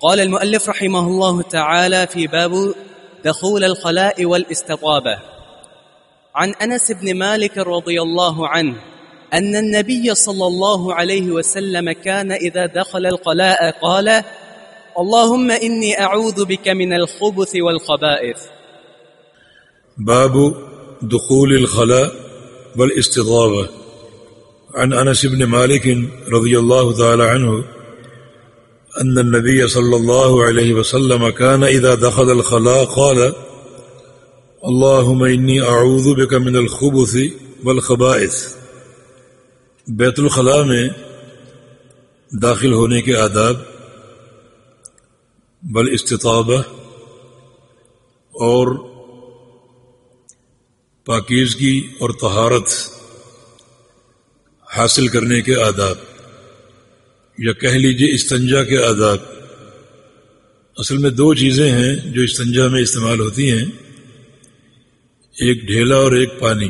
قال المؤلف رحمه الله تعالى في باب دخول الخلاء والاستطابة عن أنس بن مالك رضي الله عنه أن النبي صلى الله عليه وسلم كان إذا دخل الخلاء قال اللهم إني أعوذ بك من الخبث والخبائث. باب دخول الخلاء والاستطابة عن أنس بن مالك رضي الله تعالى عنه أن النبي صلى الله عليه وسلم كان إذا دخل الخلاء قال اللهم إني أعوذ بك من الخبث والخبائث. بیت الخلاء میں داخل ہونے کے آداب بالاستطابہ اور پاکیزگی اور طہارت حاصل کرنے کے آداب، یا کہہ لیجیے استنجا کے آداب۔ اصل میں دو چیزیں ہیں جو استنجا میں استعمال ہوتی ہیں، ایک ڈھیلا اور ایک پانی۔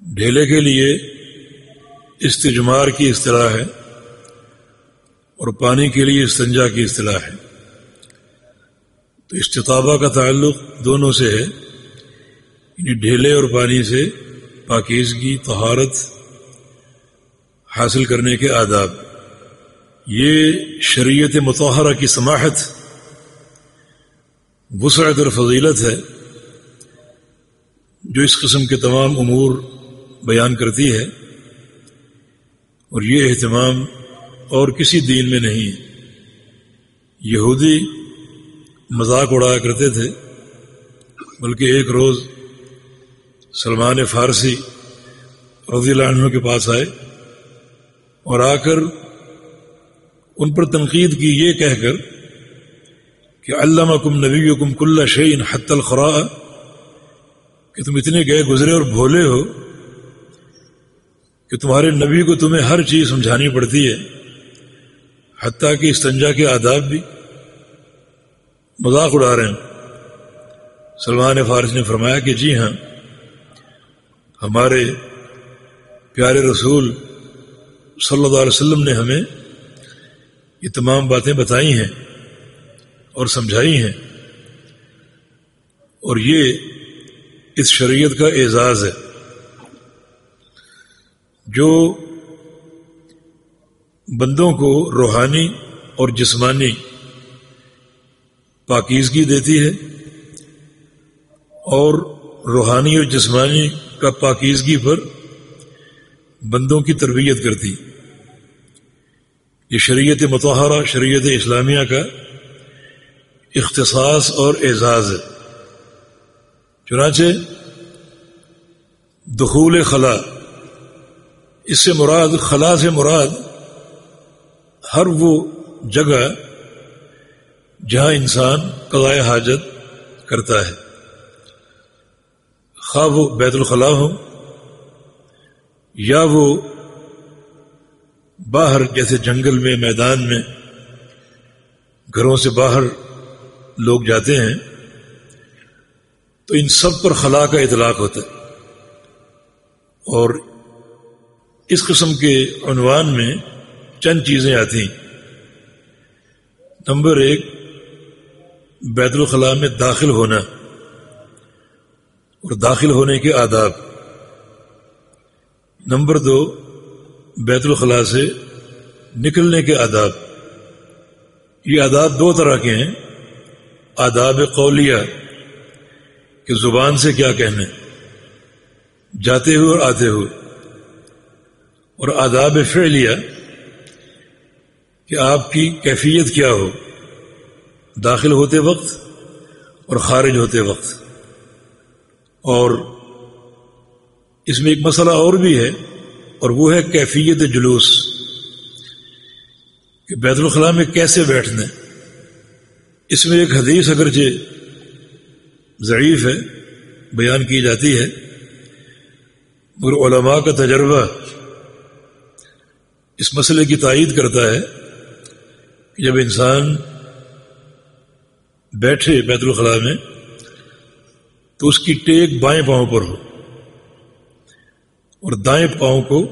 ڈھیلے کے لیے استجمار کی اصطلاح ہے اور پانی کے لیے استنجا کی اصطلاح ہے۔ تو استطابہ کا تعلق دونوں سے ہے، یعنی ڈھیلے اور پانی سے پاکیزگی طہارت حاصل کرنے کے آداب۔ یہ شریعت مطہرہ کی سماحت، وسعت اور فضیلت ہے جو اس قسم کے تمام امور بیان کرتی ہے، اور یہ اہتمام اور کسی دین میں نہیں ہے۔ یہودی مذاق اڑایا کرتے تھے، بلکہ ایک روز سلمان فارسی رضی اللہ عنہ کے پاس آئے اور آ کر ان پر تنقید کی، یہ کہہ کر کہ علمکم نبیکم کل شیء حتی الخراء، کہ تم اتنے گئے گزرے اور بھولے ہو کہ تمہارے نبی کو تمہیں ہر چیز سمجھانی پڑتی ہے، حتیٰ کہ استنجا کے آداب بھی۔ مذاق اڑا رہے ہیں۔ سلمان فارسی نے فرمایا کہ جی ہاں، ہمارے پیارے رسول صلی اللہ علیہ وسلم نے ہمیں یہ تمام باتیں بتائی ہیں اور سمجھائی ہیں، اور یہ اس شریعت کا اعزاز ہے۔ جو بندوں کو روحانی اور جسمانی پاکیزگی دیتی ہے اور روحانی اور جسمانی کا پاکیزگی پر بندوں کی تربیت کرتی، یہ شریعت مطہرہ، شریعت اسلامیہ کا اختصاص اور اعزاز ہے۔ چنانچہ دخول خلا، اس سے مراد، خلا سے مراد ہر وہ جگہ جہاں انسان قضاء حاجت کرتا ہے، خواہ وہ بیت الخلا ہو یا وہ باہر جیسے جنگل میں، میدان میں، گھروں سے باہر لوگ جاتے ہیں، تو ان سب پر خلا کا اطلاق ہوتا ہے۔ اور اس قسم کے عنوان میں چند چیزیں آتی ہیں۔ نمبر ایک، بیت الخلاء میں داخل ہونا اور داخل ہونے کے آداب۔ نمبر دو، بیت الخلاء سے نکلنے کے آداب۔ یہ آداب دو طرح کے ہیں، آداب قولیہ کہ زبان سے کیا کہنا جاتے ہوئے اور آتے ہوئے، اور آداب فعلیہ کہ آپ کی کیفیت کیا ہو داخل ہوتے وقت اور خارج ہوتے وقت۔ اور اس میں ایک مسئلہ اور بھی ہے، اور وہ ہے کیفیت جلوس، کہ بیت الخلاء میں کیسے بیٹھنا ہے۔ اس میں ایک حدیث اگرچہ ضعیف ہے، بیان کی جاتی ہے، مگر علماء کا تجربہ اس مسئلے کی تائید کرتا ہے کہ جب انسان بیٹھے بیت الخلاء میں تو اس کی ٹیک بائیں پاؤں پر ہو اور دائیں پاؤں کو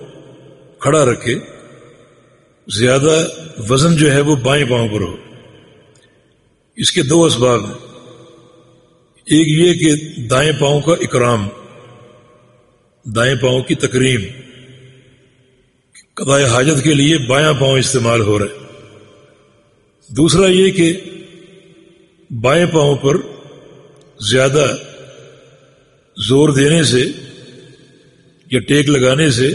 کھڑا رکھے زیادہ وزن جو ہے وہ بائیں پاؤں پر ہو۔ اس کے دو اسباب ہیں، ایک یہ کہ دائیں پاؤں کا اکرام، دائیں پاؤں کی تکریم، قضاء حاجت کے لیے بایاں پاؤں استعمال ہو رہا ہے۔ دوسرا یہ کہ بائیں پاؤں پر زیادہ زور دینے سے یا ٹیک لگانے سے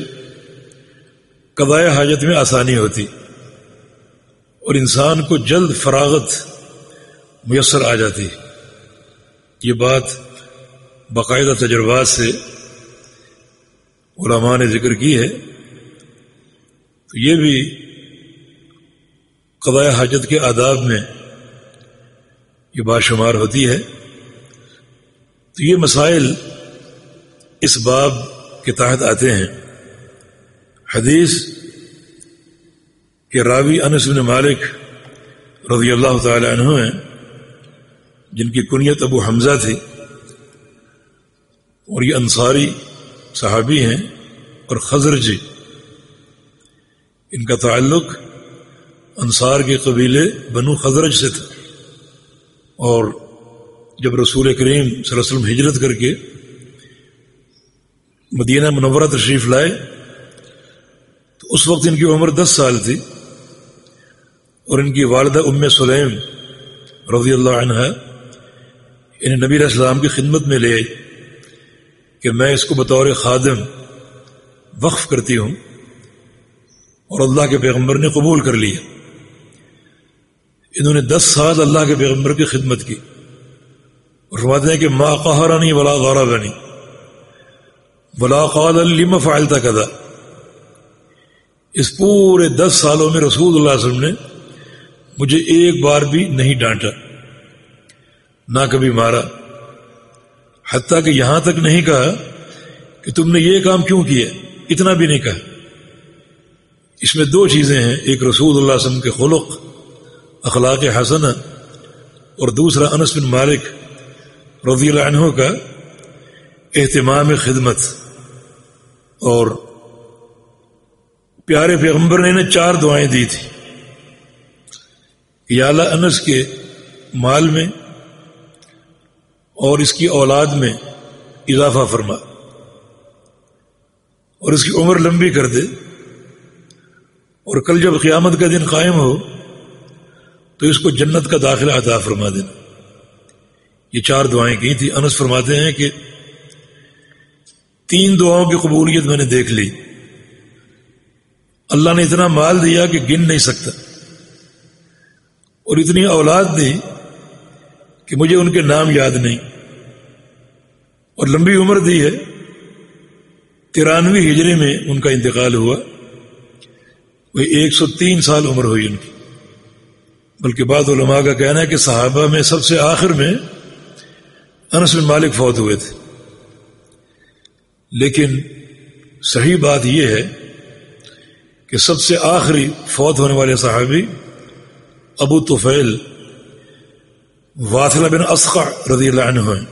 قضاء حاجت میں آسانی ہوتی اور انسان کو جلد فراغت میسر آ جاتی۔ یہ بات باقاعدہ تجربات سے علماء نے ذکر کی ہے، تو یہ بھی قضاء حاجت کے آداب میں یہ بات شمار ہوتی ہے۔ تو یہ مسائل اس باب کے تحت آتے ہیں۔ حدیث کے راوی انس بن مالک رضی اللہ تعالی عنہ ہیں، جن کی کنیت ابو حمزہ تھی، اور یہ انصاری صحابی ہیں اور خزرجی، ان کا تعلق انصار کے قبیلے بنو خزرج سے تھا، اور جب رسول کریم صلی اللہ علیہ وسلم ہجرت کر کے مدینہ منورہ تشریف لائے تو اس وقت ان کی عمر 10 سال تھی، اور ان کی والدہ ام سلیم رضی اللہ عنہا انہیں نبی علیہ السلام کی خدمت میں لے آئی کہ میں اس کو بطور خادم وقف کرتی ہوں، اور اللہ کے پیغمبر نے قبول کر لیا۔ انہوں نے 10 سال اللہ کے پیغمبر کی خدمت کی، اور فرماتے ہیں کہ ما قہرنی ولا ضربنی ولا قال لما فعلت کذا، اس پورے 10 سالوں میں رسول اللہ صلی اللہ علیہ وسلم نے مجھے ایک بار بھی نہیں ڈانٹا، نہ کبھی مارا، حتیٰ کہ یہاں تک نہیں کہا کہ تم نے یہ کام کیوں کیا، اتنا بھی نہیں کہا۔ اس میں 2 چیزیں ہیں، ایک رسول اللہ صلی اللہ علیہ وسلم کے خلق، اخلاق حسنہ، اور دوسرا انس بن مالک رضی اللہ عنہ کا اہتمام خدمت۔ اور پیارے پیغمبر نے انہیں 4 دعائیں دی تھی کہ یا اللہ انس کے مال میں اور اس کی اولاد میں اضافہ فرما، اور اس کی عمر لمبی کر دے، اور کل جب قیامت کا دن قائم ہو تو اس کو جنت کا داخلہ عطا فرما دینا۔ یہ 4 دعائیں کی تھی۔ انس فرماتے ہیں کہ 3 دعاؤں کی قبولیت میں نے دیکھ لی، اللہ نے اتنا مال دیا کہ گن نہیں سکتا، اور اتنی اولاد دی کہ مجھے ان کے نام یاد نہیں، اور لمبی عمر دی ہے، 93 ہجری میں ان کا انتقال ہوا، وہ 103 سال عمر ہوئی ان کی۔ بلکہ بعض علماء کا کہنا ہے کہ صحابہ میں سب سے آخر میں انس بن مالک فوت ہوئے تھے، لیکن صحیح بات یہ ہے کہ سب سے آخری فوت ہونے والے صحابی ابو طفیل واثلہ بن اسقع رضی اللہ عنہ ہیں۔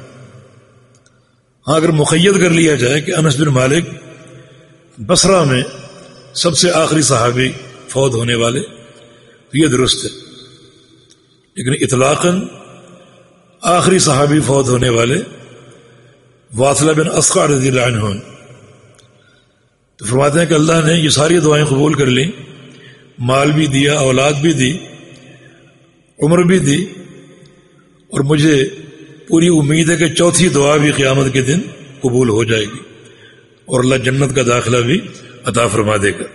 ہاں اگر مقید کر لیا جائے کہ انس بن مالک بصرہ میں سب سے آخری صحابی فوت ہونے والے، تو یہ درست ہے، لیکن اطلاقاً آخری صحابی فوت ہونے والے واثلہ بن اسقع رضی اللہ عنہ ہیں۔ تو فرماتے ہیں کہ اللہ نے یہ ساری دعائیں قبول کر لیں، مال بھی دیا، اولاد بھی دی، عمر بھی دی، اور مجھے پوری امید ہے کہ 4تھی دعا بھی قیامت کے دن قبول ہو جائے گی، اور اللہ جنت کا داخلہ بھی عطا فرما دے گا۔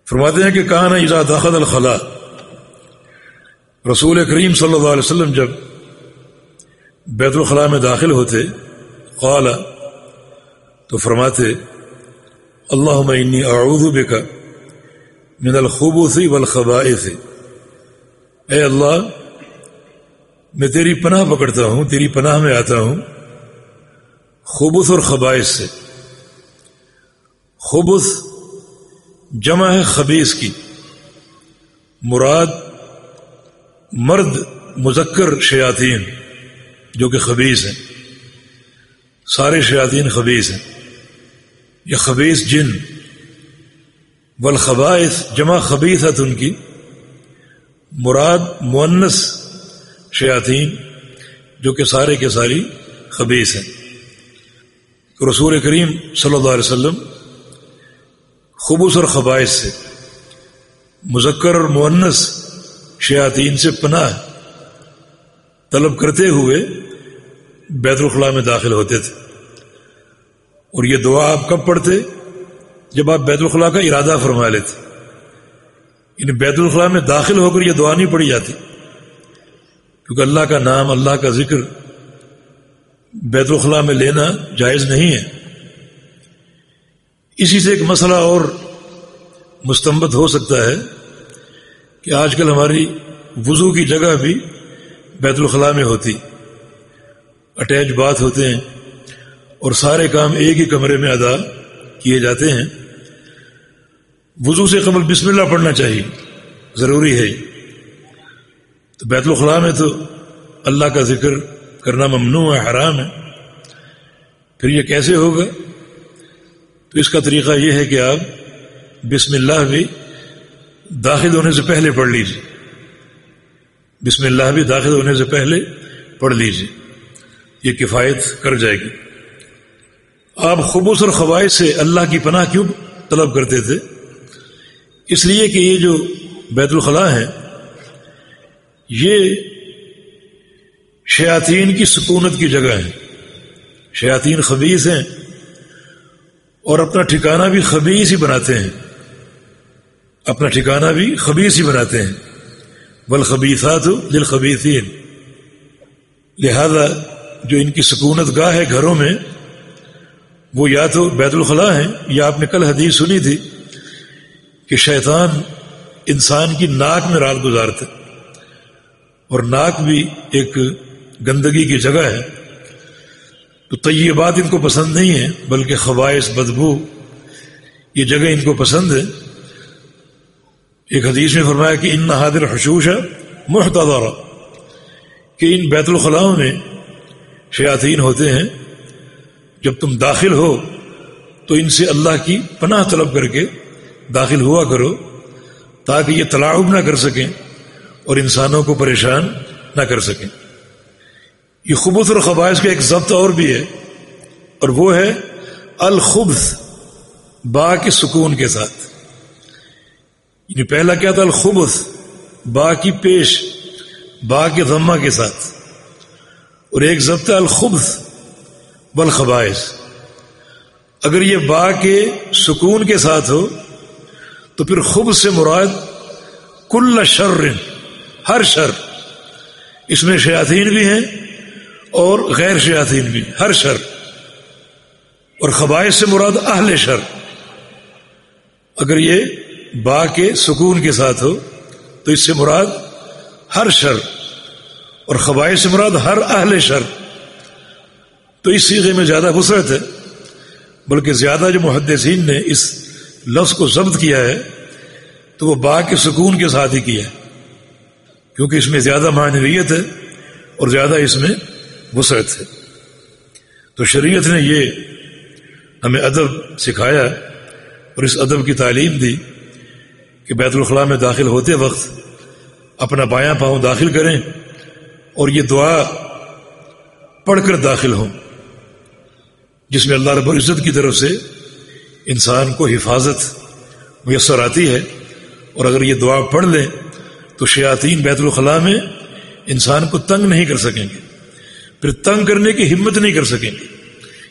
فرماتے ہیں کہ کان اذا دخل الخلاء، رسول کریم صلی اللہ علیہ وسلم جب بیت الخلاء میں داخل ہوتے، قال، تو فرماتے اللہم انی اعوذ بک من الخبث والخبائث، اے اللہ میں تیری پناہ پکڑتا ہوں، تیری پناہ میں آتا ہوں خبث اور خبائث سے۔ خبث جمع ہے خبیث کی، مراد مرد مذکر شیاطین جو کہ خبیث ہیں، سارے شیاطین خبیث ہیں، یا خبیث جن والخبائث جمع خبیثت ان کی، مراد مؤنث شیاطین جو کہ سارے کے ساری خبیث ہیں۔ رسول کریم صلی اللہ علیہ وسلم خبث اور خبائث سے، مذکر اور مؤنث شیاطین سے پناہ طلب کرتے ہوئے بیت الخلاء میں داخل ہوتے تھے۔ اور یہ دعا آپ کب پڑھتے؟ جب آپ بیت الخلاء کا ارادہ فرما لیتے، یعنی بیت الخلاء میں داخل ہو کر یہ دعا نہیں پڑھی جاتی، کیونکہ اللہ کا نام، اللہ کا ذکر بیت الخلاء میں لینا جائز نہیں ہے۔ اسی سے ایک مسئلہ اور مستنبط ہو سکتا ہے کہ آج کل ہماری وضو کی جگہ بھی بیت الخلاء میں ہوتی، اٹیچ باتھ ہوتے ہیں اور سارے کام ایک ہی کمرے میں ادا کیے جاتے ہیں۔ وضو سے قبل بسم اللہ پڑھنا چاہیے، ضروری ہے۔ تو بیت الخلاء میں تو اللہ کا ذکر کرنا ممنوع ہے، حرام ہے، پھر یہ کیسے ہوگا؟ تو اس کا طریقہ یہ ہے کہ آپ بسم اللہ بھی داخل ہونے سے پہلے پڑھ لیجیے، بسم اللہ بھی داخل ہونے سے پہلے پڑھ لیجیے، یہ کفایت کر جائے گی۔ آپ خبث اور خبائث سے اللہ کی پناہ کیوں طلب کرتے تھے؟ اس لیے کہ یہ جو بیت الخلاء ہے یہ شیاطین کی سکونت کی جگہ ہے، شیاطین خبیث ہیں اور اپنا ٹھکانہ بھی خبیث ہی بناتے ہیں، اپنا ٹھکانہ بھی خبیث ہی بناتے ہیں، والخبیثات للخبیثین۔ لہذا جو ان کی سکونت گاہ ہے گھروں میں، وہ یا تو بیت الخلاء ہیں، یا آپ نے کل حدیث سنی تھی کہ شیطان انسان کی ناک میں رات گزارتا، اور ناک بھی ایک گندگی کی جگہ ہے۔ تو طیبات ان کو پسند نہیں ہے، بلکہ خبائث، بدبو، یہ جگہ ان کو پسند ہے۔ ایک حدیث میں فرمایا کہ ان هذه الحشوش محتضرہ، کہ ان بیت الخلاء میں شیاطین ہوتے ہیں، جب تم داخل ہو تو ان سے اللہ کی پناہ طلب کر کے داخل ہوا کرو، تاکہ یہ تلاعب نہ کر سکیں اور انسانوں کو پریشان نہ کر سکیں۔ یہ خبث اور خبائث کا ایک ضبط اور بھی ہے، اور وہ ہے الخبث، با کے سکون کے ساتھ۔ یعنی پہلا کیا تھا؟ الخبث، با کی پیش، با کے ضمہ کے ساتھ، اور ایک ضبط ہے الخبث والخبائث۔ اگر یہ با کے سکون کے ساتھ ہو تو پھر خبث سے مراد کل شر، ہر شر، اس میں شیاطین بھی ہیں اور غیر شیاطین بھی، ہر شر۔ اور خبائث سے مراد اہل شر۔ اگر یہ با کے سکون کے ساتھ ہو تو اس سے مراد ہر شر، اور خبائث سے مراد ہر اہل شر۔ تو اس صیغے میں زیادہ وسعت ہے، بلکہ زیادہ جو محدثین نے اس لفظ کو ضبط کیا ہے تو وہ با کے سکون کے ساتھ ہی کیا ہے، کیونکہ اس میں زیادہ معنویت ہے اور زیادہ اس میں وسعت ہے۔ تو شریعت نے یہ ہمیں ادب سکھایا اور اس ادب کی تعلیم دی کہ بیت الخلاء میں داخل ہوتے وقت اپنا بایاں پاؤں داخل کریں اور یہ دعا پڑھ کر داخل ہوں، جس میں اللہ رب العزت کی طرف سے انسان کو حفاظت میسر آتی ہے۔ اور اگر یہ دعا پڑھ لیں تو شیاطین بیت الخلاء میں انسان کو تنگ نہیں کر سکیں گے، پھر تنگ کرنے کی ہمت نہیں کر سکیں گے۔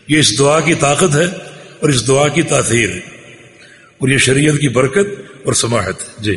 یہ اس دعا کی طاقت ہے اور اس دعا کی تاثیر ہے، اور یہ شریعت کی برکت اور سماحت ہے۔ جی